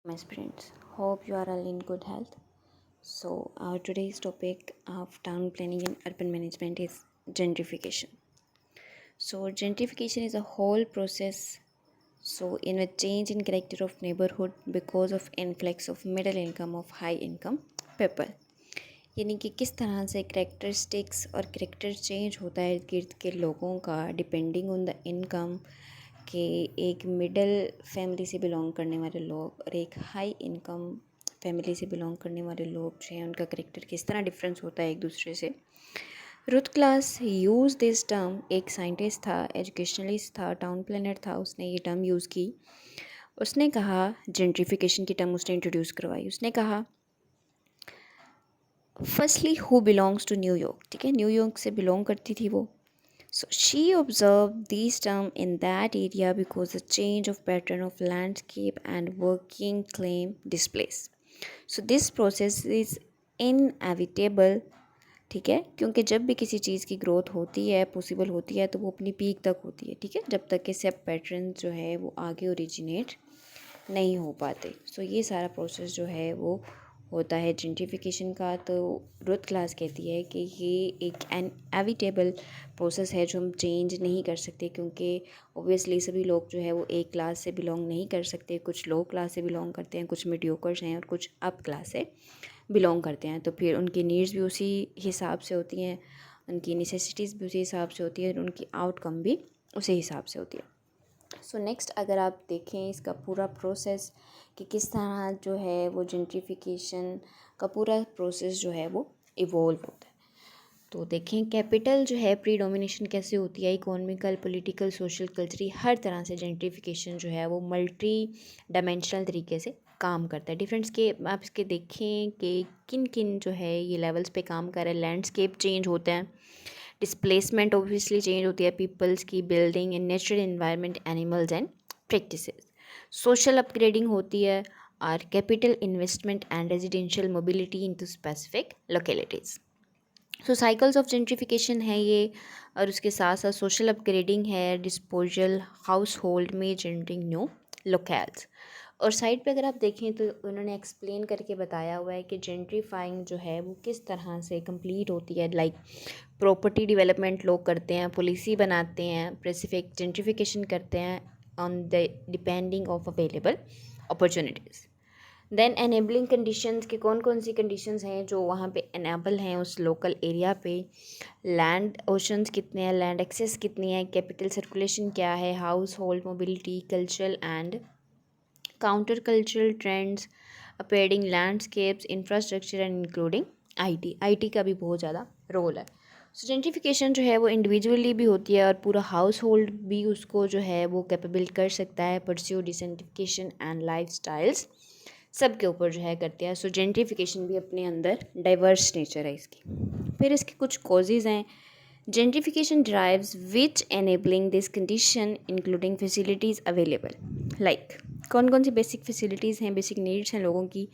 My friends, hope you are all in good health. So, our today's topic of town planning and urban management is gentrification. So, gentrification is a whole process. So, in a change in character of neighborhood because of influx of middle income of high income people. यानी कि किस तरह से characteristics और character change होता है इर्द गिर्द के लोगों का डिपेंडिंग ऑन द इनकम के एक मिडिल फैमिली से बिलोंग करने वाले लोग और एक हाई इनकम फैमिली से बिलोंग करने वाले लोग जो हैं उनका करेक्टर किस तरह डिफरेंस होता है एक दूसरे से। Ruth class use this term, एक साइंटिस्ट था, एजुकेशनलिस्ट था, टाउन प्लानर था, उसने ये टर्म यूज़ की। उसने कहा जेंट्रिफिकेशन की टर्म उसने इंट्रोड्यूस करवाई। उसने कहा firstly who belongs to New York, ठीक है, न्यूयॉर्क से बिलोंग करती थी वो। So she observed these terms in that area because the change of pattern of landscape and working claim displays. So this process is inevitable, ठीक है, क्योंकि जब भी किसी चीज़ की ग्रोथ होती है, पॉसिबल होती है, तो वो अपनी पीक तक होती है, ठीक है, जब तक कि सब पैटर्न जो है वो आगे ओरिजिनेट नहीं हो पाते। सो ये सारा प्रोसेस जो है वो होता है जेंट्रिफिकेशन का। तो रुथ क्लास कहती है कि ये एक एविटेबल प्रोसेस है जो हम चेंज नहीं कर सकते, क्योंकि ओब्वियसली सभी लोग जो है वो एक क्लास से बिलोंग नहीं कर सकते। कुछ लो क्लास से बिलोंग करते हैं, कुछ मीडियोकर्स हैं और कुछ अप क्लास से बिलोंग करते हैं। तो फिर उनकी नीड्स भी उसी हिसाब से होती हैं, उनकी नेसेसिटीज़ भी उसी हिसाब से होती है और उनकी आउटकम भी उसी हिसाब से होती है। सो नेक्स्ट अगर आप देखें इसका पूरा प्रोसेस कि किस तरह जो है वो जेंट्रिफिकेशन का पूरा प्रोसेस जो है वो इवॉल्व होता है, तो देखें कैपिटल जो है प्रीडोमिनेशन कैसे होती है, इकोनॉमिकल, पॉलिटिकल, सोशल, कल्चरल, हर तरह से जेंट्रिफिकेशन जो है वो मल्टी डायमेंशनल तरीके से काम करता है। डिफरेंट्स के आप इसके देखें कि किन किन जो है ये लेवल्स पे काम कर रहे हैं। लैंडस्केप चेंज होता है, डिस्प्लेसमेंट ऑब्वियसली चेंज होती है, पीपल्स की, building and natural environment, animals and practices. Social upgrading होती है और capital investment and residential mobility into specific localities. So cycles of gentrification है ये, और उसके साथ साथ सोशल अपग्रेडिंग है, डिस्पोजल, हाउस होल्ड में जेंटरिंग न्यू लोकल्स। और साइड पे अगर आप देखें तो उन्होंने एक्सप्लेन करके बताया हुआ है कि जेंट्रीफाइंग जो है वो किस तरह से कंप्लीट होती है। लाइक प्रॉपर्टी डेवलपमेंट लोग करते हैं, पॉलिसी बनाते हैं, स्पेसिफिक जेंट्रिफिकेशन करते हैं on the depending of available opportunities. Then enabling conditions के कौन कौन सी कंडीशंस हैं जो वहाँ पे एनेबल हैं उस लोकल एरिया पे। लैंड ओशंस कितने हैं, लैंड एक्सेस कितनी है, कैपिटल सर्कुलेशन क्या है, house hold mobility, cultural and counter cultural trends, appearing landscapes, infrastructure and including IT का भी बहुत ज़्यादा रोल है। सो जेंट्रिफिकेशन जो है वो इंडिविजुअली भी होती है और पूरा हाउस होल्ड भी उसको जो है वो कैपेबल कर सकता है। परस्यू डिसेंट्रिफिकेशन एंड लाइफ स्टाइल्स सब के ऊपर जो है करते हैं। सो जेंट्रिफिकेशन भी अपने अंदर डाइवर्स नेचर है इसकी। फिर इसके कुछ कॉजेज़ हैं। Gentrification drives which enabling this condition including facilities available. Like कौन कौन सी बेसिक फैसिलिटीज़ हैं, बेसिक नीड्स हैं लोगों की।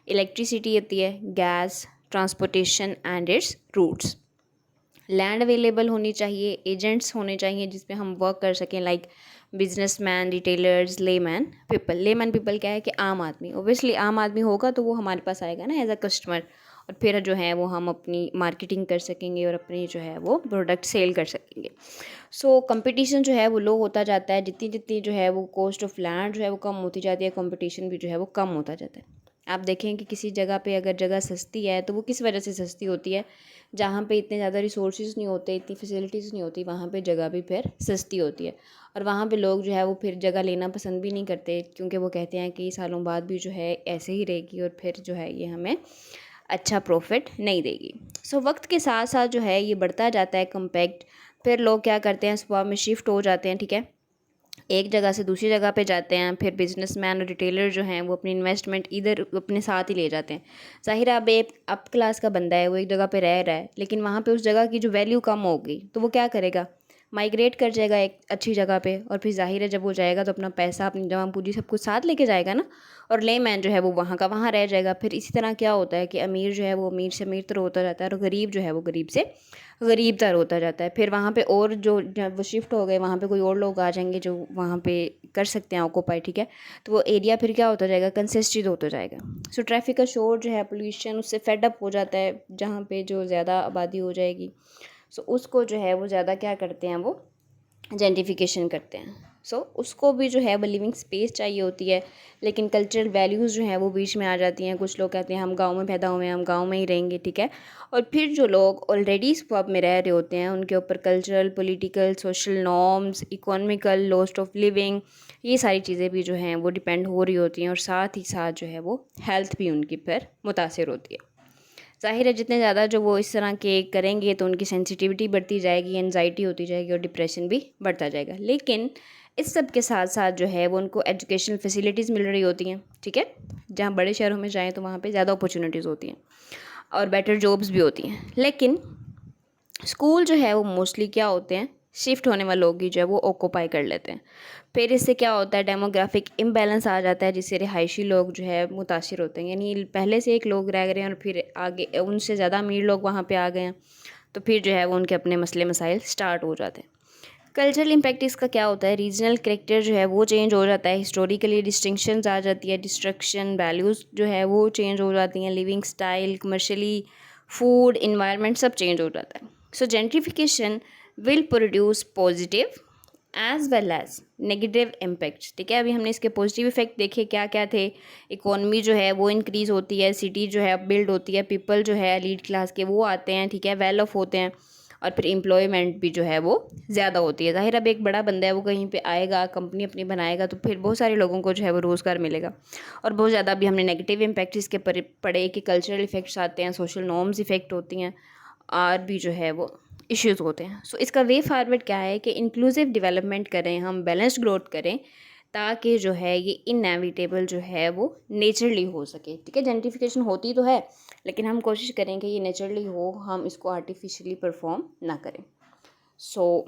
इलेक्ट्रिसिटी होती है, gas, transportation and its routes. Land available होनी चाहिए, एजेंट्स होने चाहिए जिस पे हम वर्क कर सकें, like businessman, retailers, layman people. Layman people क्या है कि आम आदमी। ओब्वियसली आम आदमी होगा तो वो हमारे पास आएगा ना एज अ कस्टमर, और फिर जो है वो हम अपनी मार्केटिंग कर सकेंगे और अपनी जो है वो प्रोडक्ट सेल कर सकेंगे। सो कंपटीशन जो है वो लो होता जाता है, जितनी जितनी जो है वो कॉस्ट ऑफ लैंड जो है वो कम होती जाती है, कंपटीशन भी जो है वो कम होता जाता है। आप देखें कि किसी जगह पे अगर जगह सस्ती है तो वो किस वजह से सस्ती होती है, जहाँ पे इतने ज़्यादा रिसोर्सेज नहीं होते, इतनी फैसिलिटीज़ नहीं होती, वहाँ पे जगह भी फिर सस्ती होती है। और वहाँ पे लोग जो है वो फिर जगह लेना पसंद भी नहीं करते, क्योंकि वो कहते हैं कि सालों बाद भी जो है ऐसे ही रहेगी और फिर जो है ये हमें अच्छा प्रॉफिट नहीं देगी। सो वक्त के साथ साथ जो है ये बढ़ता जाता है कम्पैक्ट। फिर लोग क्या करते हैं, स्वभाव में शिफ्ट हो जाते हैं, ठीक है, एक जगह से दूसरी जगह पे जाते हैं। फिर बिजनेसमैन और रिटेलर जो हैं वो अपनी इन्वेस्टमेंट इधर अपने साथ ही ले जाते हैं। ज़ाहिर है अब एक अप क्लास का बंदा है, वो एक जगह पे रह रहा है, लेकिन वहाँ पे उस जगह की जो वैल्यू कम हो गई तो वो क्या करेगा, माइग्रेट कर जाएगा एक अच्छी जगह पे, और फिर जाहिर है जब वो जाएगा तो अपना पैसा, अपनी जमा पूंजी सब कुछ साथ लेके जाएगा ना, और ले मैन जो है वो वहाँ का वहाँ रह जाएगा। फिर इसी तरह क्या होता है कि अमीर जो है वो अमीर से अमीर तर होता जाता है, और गरीब जो है वो गरीब से गरीब तर होता जाता है। फिर वहाँ पे और जो जब वो शिफ्ट हो गए वहाँ पे कोई और लोग आ जाएंगे जो वहाँ पे कर सकते हैं ऑक्यूपाई, ठीक है। तो वो एरिया फिर क्या होता जाएगा, कंसिस्टेड होता जाएगा। सो ट्रैफिक का शोर जो है, पोल्यूशन, उससे फेडअप हो जाता है जहाँ पे जो ज़्यादा आबादी हो जाएगी। सो उसको जो है वो ज़्यादा क्या करते हैं, वो जेंटिफिकेशन करते हैं। सो उसको भी जो है वो लिविंग स्पेस चाहिए होती है, लेकिन कल्चरल वैल्यूज़ जो हैं वो बीच में आ जाती हैं। कुछ लोग कहते हैं हम गांव में पैदा हुए हैं, हम गांव में ही रहेंगे, ठीक है। और फिर जो लोग ऑलरेडी इस पब में रह रहे होते हैं उनके ऊपर cultural, political, social norms, economical, lost of living, ये सारी चीज़ें भी जो हैं वो डिपेंड हो रही होती हैं, और साथ ही साथ जो है वो हेल्थ भी उनकी फिर मुतासर होती है। ज़ाहिर है जितने ज़्यादा जो वो इस तरह के करेंगे तो उनकी सेंसिटिविटी बढ़ती जाएगी, एनजाइटी होती जाएगी, और डिप्रेशन भी बढ़ता जाएगा। लेकिन इस सब के साथ साथ जो है वो उनको एजुकेशनल फैसिलिटीज़ मिल रही होती हैं, ठीक है। जहाँ बड़े शहरों में जाएँ तो वहाँ पे ज़्यादा अपॉर्चुनिटीज़ होती हैं और बेटर जॉब्स भी होती हैं। लेकिन स्कूल जो है वो मोस्टली क्या होते हैं, शिफ्ट होने वाले लोग ही जो है वो ऑक्यूपाई कर लेते हैं। फिर इससे क्या होता है, डेमोग्राफिक इम्बैलेंस आ जाता है, जिससे रिहायशी लोग जो है मुतासिर होते हैं। यानी पहले से एक लोग रह गए हैं और फिर आगे उनसे ज़्यादा अमीर लोग वहाँ पे आ गए हैं, तो फिर जो है वो उनके अपने मसले मसाइल स्टार्ट हो जाते हैं। कल्चरल इम्पैक्ट इसका क्या होता है, रीजनल करेक्टर जो है वो चेंज हो जाता है, हिस्टोरिकली डिस्टिंक्शंस आ जाती है, डिस्ट्रक्शन वैल्यूज़ जो है वो चेंज हो जाती हैं, living style, commercially, food, environment सब चेंज हो जाता है। So gentrification will produce positive as well as negative impact, ठीक है। अभी हमने इसके पॉजिटिव इफेक्ट देखे क्या क्या थे। इकोनॉमी जो है वो इंक्रीज़ होती है, सिटी जो है बिल्ड होती है, पीपल जो है एलीट क्लास के वो आते हैं, ठीक है, वेल ऑफ होते हैं, और फिर एम्प्लॉयमेंट भी जो है वो ज़्यादा होती है। ज़ाहिर अब एक बड़ा बंदा है वो कहीं पे आएगा, कंपनी अपनी बनाएगा, तो फिर बहुत सारे लोगों को जो है वो रोज़गार मिलेगा। और बहुत ज़्यादा भी हमने नेगेटिव इम्पैक्ट इसके पड़े कि कल्चरल इफेक्ट्स आते हैं, सोशल नॉर्म्स इफेक्ट होती हैं, और भी जो है वो इश्यूज़ होते हैं। सो इसका वे फॉरवर्ड क्या है कि इंक्लूसिव डेवलपमेंट करें, हम बैलेंस्ड ग्रोथ करें, ताकि जो है ये इनएविटेबल जो है वो नेचुरली हो सके, ठीक है। जेंट्रिफिकेशन होती तो है, लेकिन हम कोशिश करें कि ये नेचुरली हो, हम इसको आर्टिफिशियली परफॉर्म ना करें। So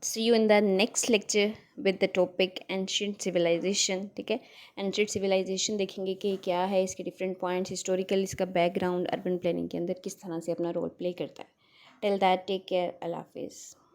see you in the next lecture with the topic ancient civilisation, ठीक है। एंशिएंट सिविलाइजेशन देखेंगे कि क्या है, इसके डिफरेंट पॉइंट्स, हिस्टोरिकल इसका बैकग्राउंड, अर्बन प्लानिंग के अंदर किस तरह से अपना रोल प्ले करता है। टिल दैट टेक केयर, अल्लाह हाफिज़।